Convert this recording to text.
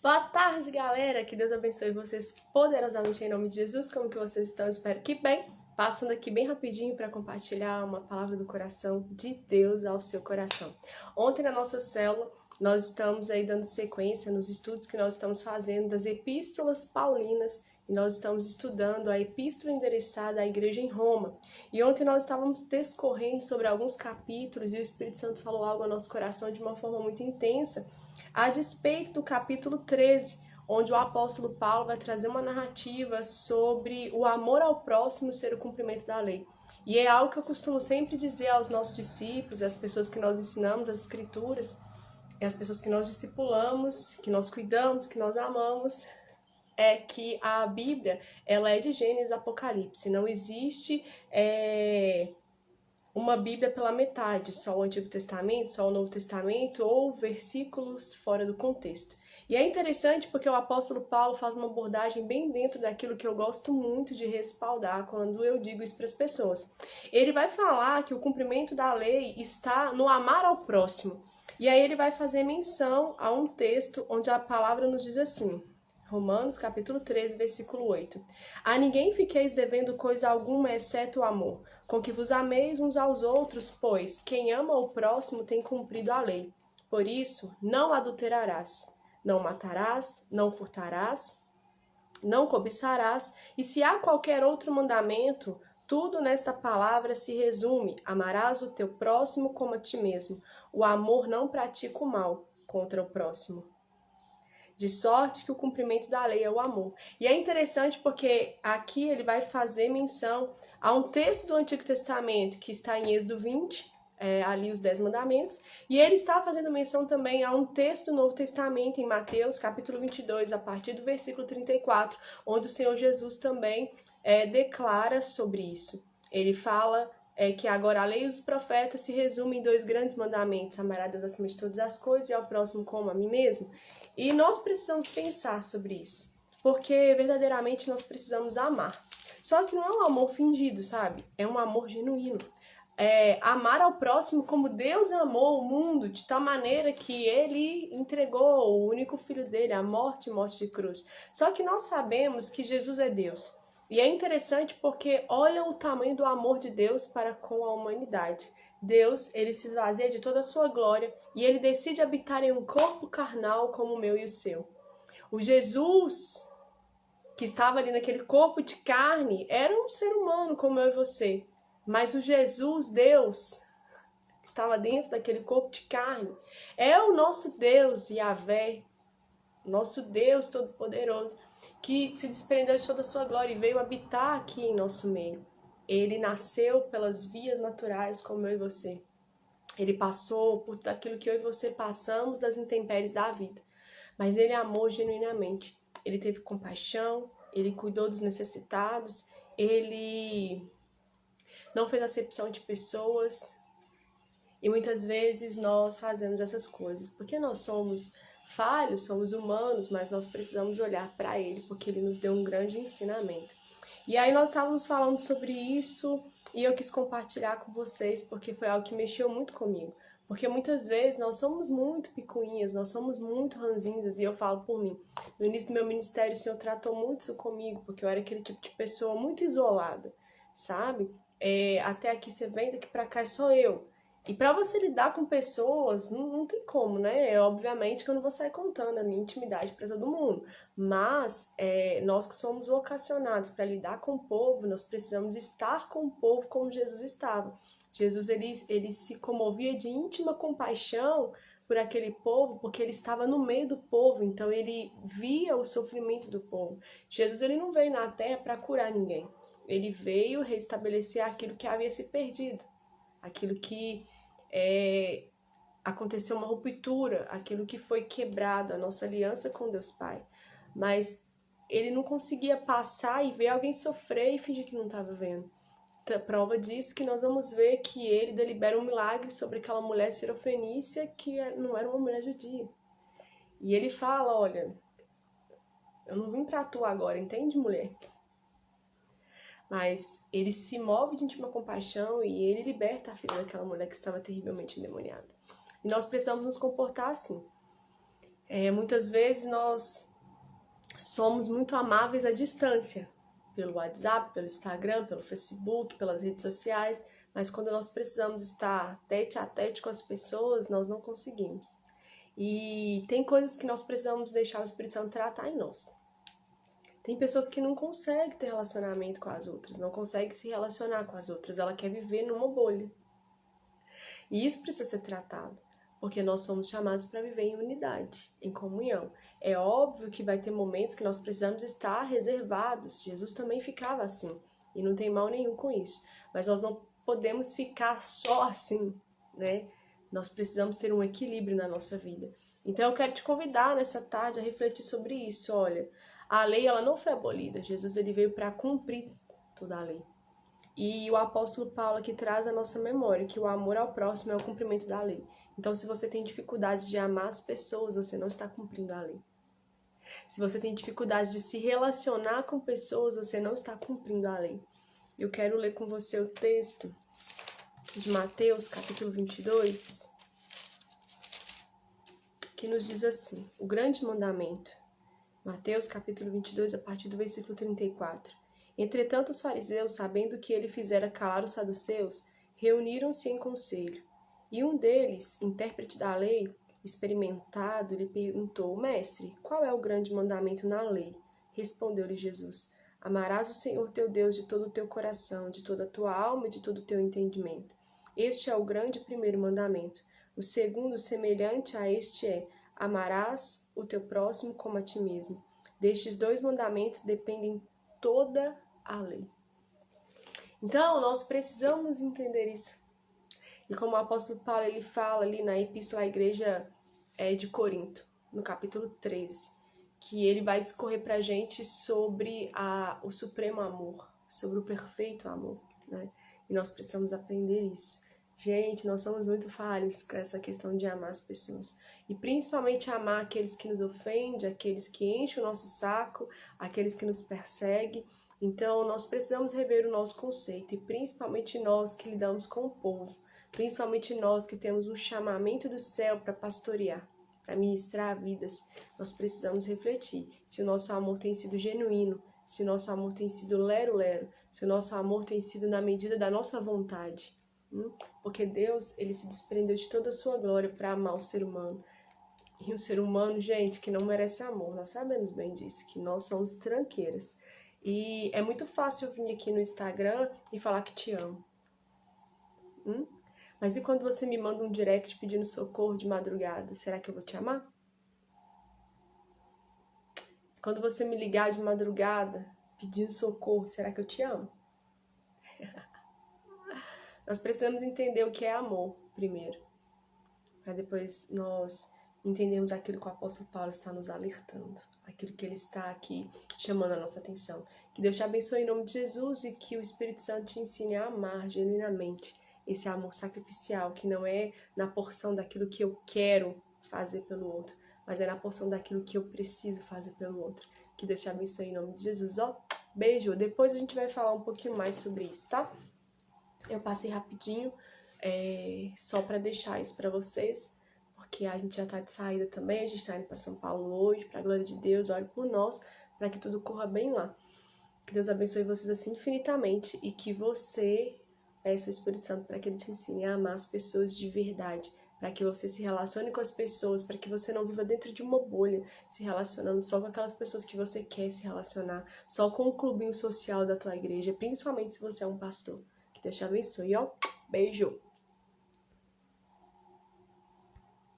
Boa tarde, galera! Que Deus abençoe vocês poderosamente em nome de Jesus. Como que vocês estão? Espero que bem. Passando aqui bem rapidinho para compartilhar uma palavra do coração de Deus ao seu coração. Ontem na nossa célula, nós estamos aí dando sequência nos estudos que nós estamos fazendo das epístolas paulinas e nós estamos estudando a epístola endereçada à igreja em Roma. E ontem nós estávamos discorrendo sobre alguns capítulos e o Espírito Santo falou algo ao nosso coração de uma forma muito intensa, a despeito do capítulo 13, onde o apóstolo Paulo vai trazer uma narrativa sobre o amor ao próximo ser o cumprimento da lei. E é algo que eu costumo sempre dizer aos nossos discípulos, às pessoas que nós ensinamos as escrituras, e às pessoas que nós discipulamos, que nós cuidamos, que nós amamos, é que a Bíblia ela é de Gênesis a Apocalipse. Não existe uma Bíblia pela metade, só o Antigo Testamento, só o Novo Testamento, ou versículos fora do contexto. E é interessante porque o apóstolo Paulo faz uma abordagem bem dentro daquilo que eu gosto muito de respaldar quando eu digo isso para as pessoas. Ele vai falar que o cumprimento da lei está no amar ao próximo. E aí ele vai fazer menção a um texto onde a palavra nos diz assim, Romanos capítulo 13, versículo 8. A ninguém fiqueis devendo coisa alguma, exceto o amor, com que vos ameis uns aos outros, pois quem ama o próximo tem cumprido a lei. Por isso, não adulterarás, não matarás, não furtarás, não cobiçarás, e se há qualquer outro mandamento, tudo nesta palavra se resume: amarás o teu próximo como a ti mesmo. O amor não pratica o mal contra o próximo. De sorte que o cumprimento da lei é o amor. E é interessante porque aqui ele vai fazer menção a um texto do Antigo Testamento que está em Êxodo 20, ali os 10 mandamentos, e ele está fazendo menção também a um texto do Novo Testamento em Mateus capítulo 22, a partir do versículo 34, onde o Senhor Jesus também declara sobre isso. Ele fala que agora a lei e os profetas se resumem em dois grandes mandamentos: amar a Deus acima de todas as coisas e ao próximo como a mim mesmo. E nós precisamos pensar sobre isso, porque verdadeiramente nós precisamos amar. Só que não é um amor fingido, sabe? É um amor genuíno. Amar ao próximo como Deus amou o mundo, de tal maneira que ele entregou o único filho dele à morte de cruz. Só que nós sabemos que Jesus é Deus. E é interessante porque olha o tamanho do amor de Deus para com a humanidade. Deus, ele se esvazia de toda a sua glória e ele decide habitar em um corpo carnal como o meu e o seu. O Jesus que estava ali naquele corpo de carne era um ser humano como eu e você. Mas o Jesus, Deus, que estava dentro daquele corpo de carne, é o nosso Deus, Yahvé, nosso Deus Todo-Poderoso, que se desprendeu de toda a sua glória e veio habitar aqui em nosso meio. Ele nasceu pelas vias naturais como eu e você. Ele passou por tudo aquilo que eu e você passamos das intempéries da vida. Mas ele amou genuinamente. Ele teve compaixão, ele cuidou dos necessitados, ele não fez acepção de pessoas. E muitas vezes nós fazemos essas coisas porque nós somos falhos, somos humanos, mas nós precisamos olhar para ele porque ele nos deu um grande ensinamento. E aí nós estávamos falando sobre isso e eu quis compartilhar com vocês porque foi algo que mexeu muito comigo. Porque muitas vezes nós somos muito picuinhas, nós somos muito ranzinhas, e eu falo por mim. No início do meu ministério, o Senhor tratou muito isso comigo, porque eu era aquele tipo de pessoa muito isolada, sabe? Até aqui você vem, daqui pra cá é só eu. E para você lidar com pessoas, não tem como, né? Obviamente que eu não vou sair contando a minha intimidade para todo mundo. Mas nós que somos vocacionados para lidar com o povo, nós precisamos estar com o povo como Jesus estava. Jesus, ele se comovia de íntima compaixão por aquele povo, porque ele estava no meio do povo, então ele via o sofrimento do povo. Jesus, ele não veio na terra para curar ninguém. Ele veio restabelecer aquilo que havia se perdido. Aquilo que aconteceu uma ruptura, aquilo que foi quebrado, a nossa aliança com Deus Pai. Mas ele não conseguia passar e ver alguém sofrer e fingir que não estava vendo. Prova disso que nós vamos ver que ele delibera um milagre sobre aquela mulher sirofenícia que não era uma mulher judia. E ele fala, olha, eu não vim para atuar agora, entende, mulher? Mas ele se move de íntima compaixão e ele liberta a filha daquela mulher que estava terrivelmente endemoniada. E nós precisamos nos comportar assim. Muitas vezes nós somos muito amáveis à distância, pelo WhatsApp, pelo Instagram, pelo Facebook, pelas redes sociais, mas quando nós precisamos estar tete a tete com as pessoas, nós não conseguimos. E tem coisas que nós precisamos deixar o Espírito Santo tratar em nós. Tem pessoas que não conseguem ter relacionamento com as outras, não conseguem se relacionar com as outras, ela quer viver numa bolha. E isso precisa ser tratado, porque nós somos chamados para viver em unidade, em comunhão. É óbvio que vai ter momentos que nós precisamos estar reservados. Jesus também ficava assim, e não tem mal nenhum com isso. Mas nós não podemos ficar só assim, né? Nós precisamos ter um equilíbrio na nossa vida. Então eu quero te convidar nessa tarde a refletir sobre isso. Olha, a lei ela não foi abolida. Jesus ele veio para cumprir toda a lei. E o apóstolo Paulo aqui traz a nossa memória que o amor ao próximo é o cumprimento da lei. Então, se você tem dificuldade de amar as pessoas, você não está cumprindo a lei. Se você tem dificuldade de se relacionar com pessoas, você não está cumprindo a lei. Eu quero ler com você o texto de Mateus, capítulo 22, que nos diz assim, o grande mandamento. Mateus, capítulo 22, a partir do versículo 34. Entretanto, os fariseus, sabendo que ele fizera calar os saduceus, reuniram-se em conselho. E um deles, intérprete da lei, experimentado, lhe perguntou, Mestre, qual é o grande mandamento na lei? Respondeu-lhe Jesus, amarás o Senhor teu Deus de todo o teu coração, de toda a tua alma e de todo o teu entendimento. Este é o grande primeiro mandamento. O segundo, semelhante a este é, amarás o teu próximo como a ti mesmo. Destes dois mandamentos dependem toda a lei. Então, nós precisamos entender isso. E como o apóstolo Paulo ele fala ali na epístola à igreja de Corinto, no capítulo 13, que ele vai discorrer para a gente sobre o supremo amor, sobre o perfeito amor, né? E nós precisamos aprender isso. Gente, nós somos muito falhos com essa questão de amar as pessoas. E principalmente amar aqueles que nos ofendem, aqueles que enchem o nosso saco, aqueles que nos perseguem. Então, nós precisamos rever o nosso conceito, e principalmente nós que lidamos com o povo, principalmente nós que temos um chamamento do céu para pastorear, para ministrar vidas, nós precisamos refletir se o nosso amor tem sido genuíno, se o nosso amor tem sido lero-lero, se o nosso amor tem sido na medida da nossa vontade. Porque Deus, ele se desprendeu de toda a sua glória para amar o ser humano. E o ser humano, gente, que não merece amor, nós sabemos bem disso, que nós somos tranqueiras. E é muito fácil eu vir aqui no Instagram e falar que te amo. Mas e quando você me manda um direct pedindo socorro de madrugada, será que eu vou te amar? Quando você me ligar de madrugada pedindo socorro, será que eu te amo? Nós precisamos entender o que é amor primeiro, para depois nós entendermos aquilo que o apóstolo Paulo está nos alertando, aquilo que ele está aqui chamando a nossa atenção. Que Deus te abençoe em nome de Jesus e que o Espírito Santo te ensine a amar genuinamente esse amor sacrificial, que não é na porção daquilo que eu quero fazer pelo outro, mas é na porção daquilo que eu preciso fazer pelo outro. Que Deus te abençoe em nome de Jesus. Beijo. Depois a gente vai falar um pouquinho mais sobre isso, tá? Eu passei rapidinho, só para deixar isso para vocês, porque a gente já tá de saída também, a gente está indo para São Paulo hoje, para a glória de Deus, ore por nós, para que tudo corra bem lá. Que Deus abençoe vocês assim infinitamente e que você peça ao Espírito Santo para que ele te ensine a amar as pessoas de verdade, para que você se relacione com as pessoas, para que você não viva dentro de uma bolha, se relacionando só com aquelas pessoas que você quer se relacionar, só com o clubinho social da tua igreja, principalmente se você é um pastor. Que Deus te abençoe, Beijo!